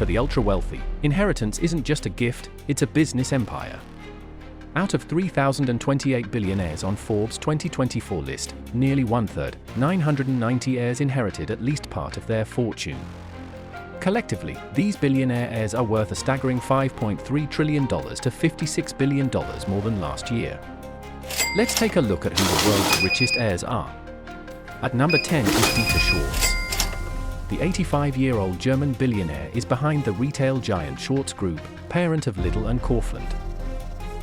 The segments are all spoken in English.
For the ultra-wealthy, inheritance isn't just a gift, it's a business empire. Out of 3,028 billionaires on Forbes' 2024 list, nearly one-third, 990 heirs inherited at least part of their fortune. Collectively, these billionaire heirs are worth a staggering $5.3 trillion to $56 billion more than last year. Let's take a look at who the world's richest heirs are. At number 10 is Dieter Schwarz. The 85-year-old German billionaire is behind the retail giant Schwarz Group, parent of Lidl and Kaufland.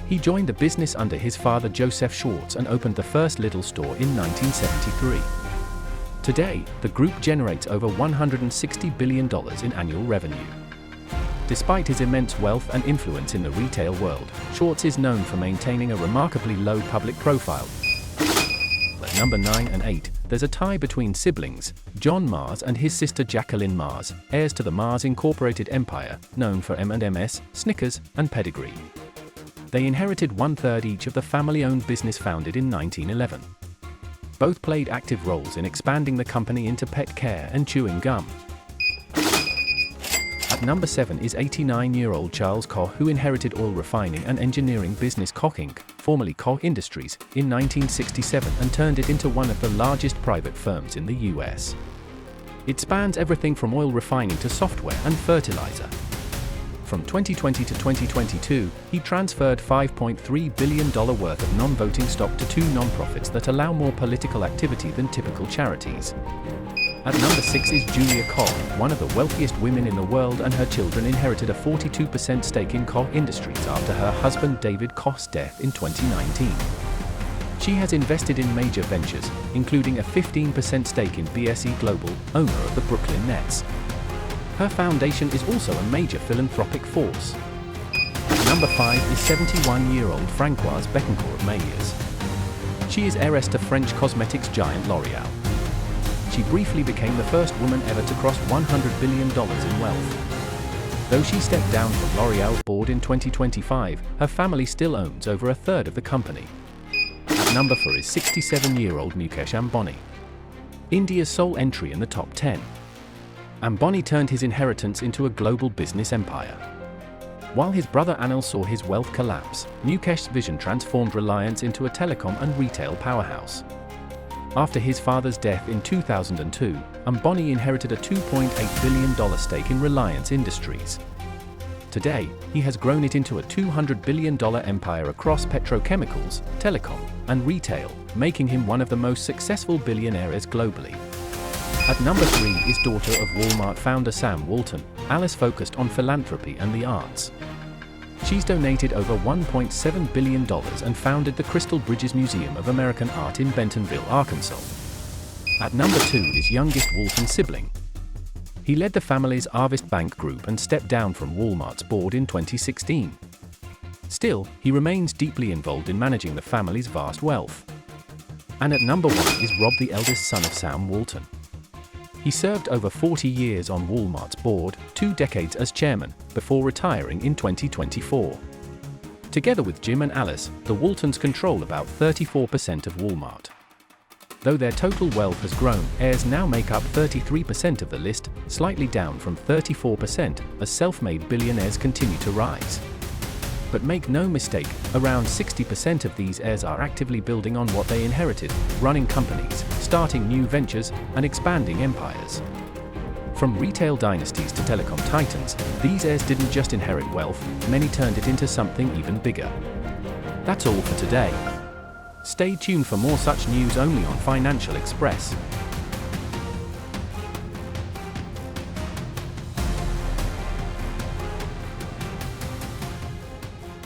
He joined the business under his father Joseph Schwarz and opened the first Lidl store in 1973. Today, the group generates over $160 billion in annual revenue. Despite his immense wealth and influence in the retail world, Schwarz is known for maintaining a remarkably low public profile. At number 9 and 8, there's a tie between siblings, John Mars and his sister Jacqueline Mars, heirs to the Mars Incorporated empire, known for M&M's, Snickers, and Pedigree. They inherited one-third each of the family-owned business founded in 1911. Both played active roles in expanding the company into pet care and chewing gum. At number 7 is 89-year-old Charles Koch, who inherited oil refining and engineering business Koch Inc., formerly Koch Industries, in 1967 and turned it into one of the largest private firms in the US. It spans everything from oil refining to software and fertilizer. From 2020 to 2022, he transferred $5.3 billion worth of non-voting stock to two non-profits that allow more political activity than typical charities. At number 6 is Julia Koch, one of the wealthiest women in the world, and her children inherited a 42% stake in Koch Industries after her husband David Koch's death in 2019. She has invested in major ventures, including a 15% stake in BSE Global, owner of the Brooklyn Nets. Her foundation is also a major philanthropic force. At number 5 is 71-year-old Francoise Bettencourt Mayers. She is heiress to French cosmetics giant L'Oréal. She briefly became the first woman ever to cross $100 billion in wealth. Though she stepped down from L'Oréal's board in 2025, her family still owns over a third of the company. At number 4 is 67-year-old Mukesh Ambani. India's sole entry in the top 10. Ambani turned his inheritance into a global business empire. While his brother Anil saw his wealth collapse, Mukesh's vision transformed Reliance into a telecom and retail powerhouse. After his father's death in 2002, Ambani inherited a $2.8 billion stake in Reliance Industries. Today, he has grown it into a $200 billion empire across petrochemicals, telecom, and retail, making him one of the most successful billionaires globally. At number 3 is daughter of Walmart founder Sam Walton, Alice, focused on philanthropy and the arts. She's donated over $1.7 billion and founded the Crystal Bridges Museum of American Art in Bentonville, Arkansas. At number 2 is youngest Walton sibling. He led the family's Harvest Bank Group and stepped down from Walmart's board in 2016. Still, he remains deeply involved in managing the family's vast wealth. And at number 1 is Rob, the eldest son of Sam Walton. He served over 40 years on Walmart's board, 2 decades as chairman, before retiring in 2024. Together with Jim and Alice, the Waltons control about 34% of Walmart. Though their total wealth has grown, heirs now make up 33% of the list, slightly down from 34% as self-made billionaires continue to rise. But make no mistake, around 60% of these heirs are actively building on what they inherited, running companies, starting new ventures, and expanding empires. From retail dynasties to telecom titans, these heirs didn't just inherit wealth, many turned it into something even bigger. That's all for today. Stay tuned for more such news only on Financial Express.